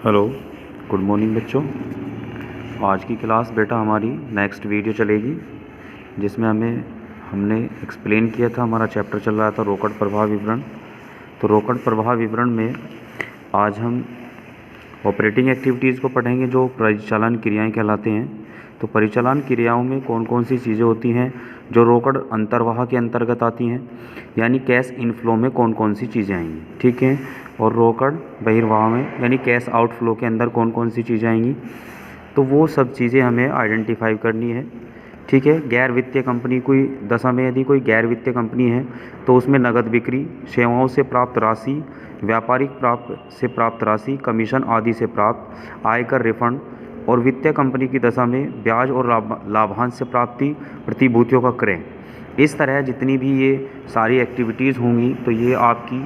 Hello, good morning बच्चों। आज की क्लास बेटा हमारी नेक्स्ट वीडियो चलेगी जिसमें हमने एक्सप्लेन किया था। हमारा चैप्टर चल रहा था रोकड़ प्रवाह विवरण। तो रोकड़ प्रवाह विवरण में आज हम ऑपरेटिंग एक्टिविटीज़ को पढ़ेंगे जो परिचालन क्रियाएं कहलाते हैं। तो परिचालन क्रियाओं में कौन कौन सी चीज़ें होती हैं जो रोकड़ अंतर्वाह के अंतर्गत आती हैं, यानी कैश इनफ्लो में कौन कौन सी चीज़ें आएंगी, ठीक है। और रोकड़ बहिर्वाह में यानी कैश आउटफ्लो के अंदर कौन कौन सी चीज़ें आएंगी, तो वो सब चीज़ें हमें आइडेंटिफाई करनी है, ठीक है। गैर वित्तीय कंपनी कोई दशा में यदि कोई गैर वित्तीय कंपनी है तो उसमें नगद बिक्री, सेवाओं से प्राप्त राशि, व्यापारिक से प्राप्त राशि, कमीशन आदि से प्राप्त आयकर रिफंड, और वित्तीय कंपनी की दशा में ब्याज और लाभांश से प्राप्ति, प्रतिभूतियों का क्रय। इस तरह जितनी भी ये सारी एक्टिविटीज़ होंगी तो ये आपकी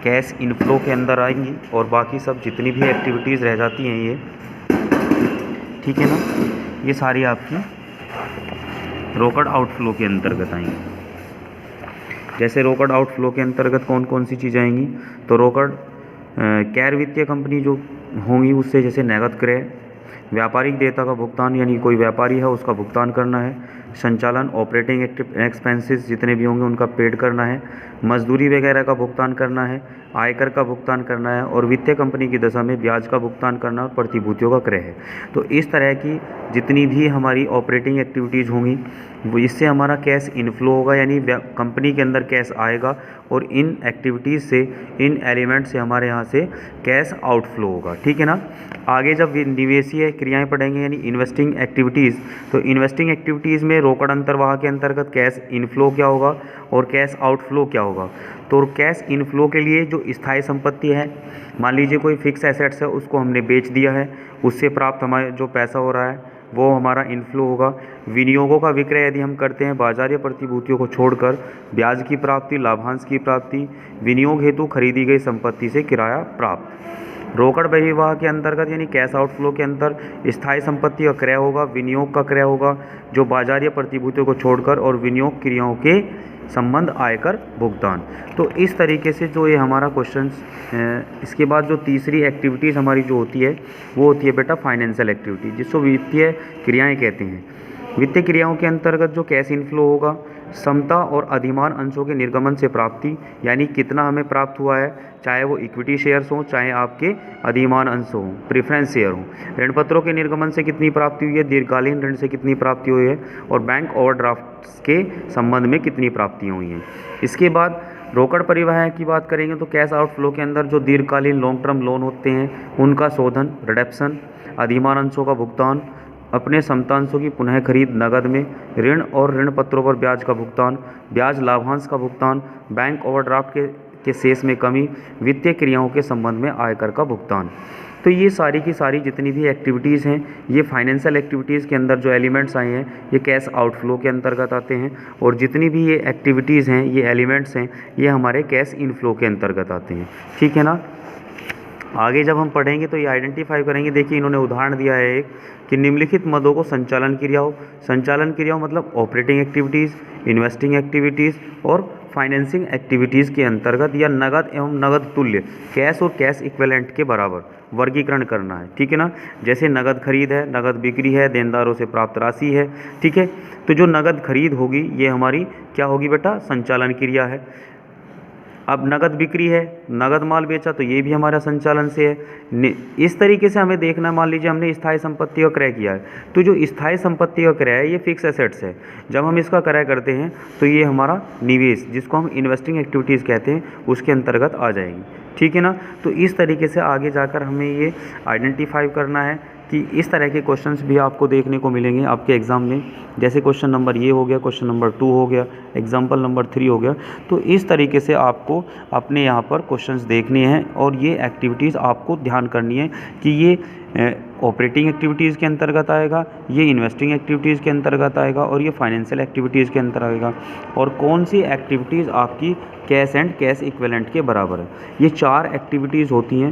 कैश इनफ्लो के अंदर आएंगी, और बाकी सब जितनी भी एक्टिविटीज़ रह जाती हैं ये, ठीक है ना, ये सारी आपकी रोकड़ आउटफ्लो के अंतर्गत आएंगी। जैसे रोकड़ आउटफ्लो के अंतर्गत कौन कौन सी चीज़ें आएंगी, तो रोकड़ गैर वित्तीय कंपनी जो होंगी उससे जैसे नगद क्रय, व्यापारिक देयता का भुगतान यानी कोई व्यापारी है उसका भुगतान करना है, संचालन ऑपरेटिंग एक्सपेंसेस जितने भी होंगे उनका पेड करना है, मजदूरी वगैरह का भुगतान करना है, आयकर का भुगतान करना है, और वित्तीय कंपनी की दशा में ब्याज का भुगतान करना और प्रतिभूतियों का क्रय है। तो इस तरह की जितनी भी हमारी ऑपरेटिंग एक्टिविटीज़ होंगी वो इससे हमारा कैश इनफ्लो होगा, यानी कंपनी के अंदर कैश आएगा, और इन एक्टिविटीज़ से, इन एलिमेंट से हमारे यहाँ से कैश आउटफ्लो होगा, ठीक है ना। आगे जब निवेशीय क्रियाएं पढ़ेंगे यानी इन्वेस्टिंग एक्टिविटीज़, तो इन्वेस्टिंग एक्टिविटीज़ में रोकड़ अंतर्वाह के अंतर्गत कैश इनफ्लो क्या होगा और कैश आउटफ्लो क्या होगा। तो कैश इनफ्लो के लिए जो स्थायी संपत्ति है, मान लीजिए कोई फिक्स एसेट्स है उसको हमने बेच दिया है, उससे प्राप्त हमारे जो पैसा हो रहा है वो हमारा इनफ्लो होगा। विनियोगों का विक्रय यदि हम करते हैं बाजार या प्रतिभूतियों को छोड़कर, ब्याज की प्राप्ति, लाभांश की प्राप्ति, विनियोग हेतु खरीदी गई संपत्ति से किराया प्राप्त। रोकड़ बहिर्वाह के अंतर्गत यानी कैश आउटफ्लो के अंदर स्थायी संपत्ति का क्रय होगा, विनियोग का क्रय होगा जो बाजार या प्रतिभूतियों को छोड़कर, और विनियोग क्रियाओं के संबंध आयकर भुगतान। तो इस तरीके से जो ये हमारा क्वेश्चन, इसके बाद जो तीसरी एक्टिविटीज़ हमारी जो होती है वो होती है बेटा फाइनेंशियल एक्टिविटी, जिसको वित्तीय क्रियाएं कहते हैं। वित्तीय क्रियाओं के अंतर्गत जो कैश इनफ्लो होगा, समता और अधिमान अंशों के निर्गमन से प्राप्ति, यानी कितना हमें प्राप्त हुआ है, चाहे वो इक्विटी शेयर्स हों चाहे आपके अधिमान अंश हों, प्रेफरेंस शेयर हों। ऋण पत्रों के निर्गमन से कितनी प्राप्ति हुई है, दीर्घकालीन ऋण से कितनी प्राप्ति हुई है, और बैंक ओवरड्राफ्ट के संबंध में कितनी प्राप्तियाँ हुई हैं। इसके बाद रोकड़ परिवहन की बात करेंगे तो कैश आउटफ्लो के अंदर जो दीर्घकालीन लॉन्ग टर्म लोन होते हैं उनका शोधन, रिडम्पशन, अधिमान अंशों का भुगतान, अपने समतांशों की पुनः खरीद नगद में, ऋण और ऋण पत्रों पर ब्याज का भुगतान, ब्याज लाभांश का भुगतान, बैंक ओवरड्राफ्ट के शेष में कमी, वित्तीय क्रियाओं के संबंध में आयकर का भुगतान। तो ये सारी की सारी जितनी भी एक्टिविटीज़ हैं ये फाइनेंशियल एक्टिविटीज़ के अंदर जो एलिमेंट्स आए हैं ये कैश आउटफ्लो के अंतर्गत आते हैं, और जितनी भी ये एक्टिविटीज़ हैं, ये एलिमेंट्स हैं, ये हमारे कैश इनफ्लो के अंतर्गत आते हैं, ठीक है ना। आगे जब हम पढ़ेंगे तो ये आइडेंटिफाई करेंगे। देखिए इन्होंने उदाहरण दिया है एक कि निम्नलिखित मदों को संचालन क्रियाओं मतलब ऑपरेटिंग एक्टिविटीज़, इन्वेस्टिंग एक्टिविटीज़ और फाइनेंसिंग एक्टिविटीज़ के अंतर्गत या नगद एवं नगद तुल्य, कैश और कैश इक्विवेलेंट के बराबर वर्गीकरण करना है, ठीक है ना। जैसे नगद खरीद है, नगद बिक्री है, देनदारों से प्राप्त राशि है, ठीक है। तो जो नगद खरीद होगी ये हमारी क्या होगी बेटा, संचालन क्रिया है। अब नगद बिक्री है, नगद माल बेचा तो ये भी हमारा संचालन से है। इस तरीके से हमें देखना है, मान लीजिए हमने स्थायी संपत्ति का क्रय किया है, तो जो स्थायी संपत्ति का क्रय है ये फिक्स एसेट्स है। जब हम इसका क्रय करते हैं तो ये हमारा निवेश, जिसको हम इन्वेस्टिंग एक्टिविटीज़ कहते हैं, उसके अंतर्गत आ जाएगी, ठीक है ना। तो इस तरीके से आगे जाकर हमें ये आइडेंटिफाई करना है कि इस तरह के क्वेश्चंस भी आपको देखने को मिलेंगे आपके एग्ज़ाम में। जैसे क्वेश्चन नंबर ये हो गया, क्वेश्चन नंबर 2 हो गया, एग्जाम्पल नंबर 3 हो गया। तो इस तरीके से आपको अपने यहाँ पर क्वेश्चंस देखने हैं, और ये एक्टिविटीज़ आपको ध्यान करनी है कि ये ऑपरेटिंग एक्टिविटीज़ के अंतर्गत आएगा, ये इन्वेस्टिंग एक्टिविटीज़ के अंतर्गत आएगा, और ये फाइनेंशियल एक्टिविटीज़ के अंतर्गत आएगा, और कौन सी एक्टिविटीज़ आपकी कैश एंड कैश इक्विवेलेंट के बराबर है। ये 4 एक्टिविटीज़ होती हैं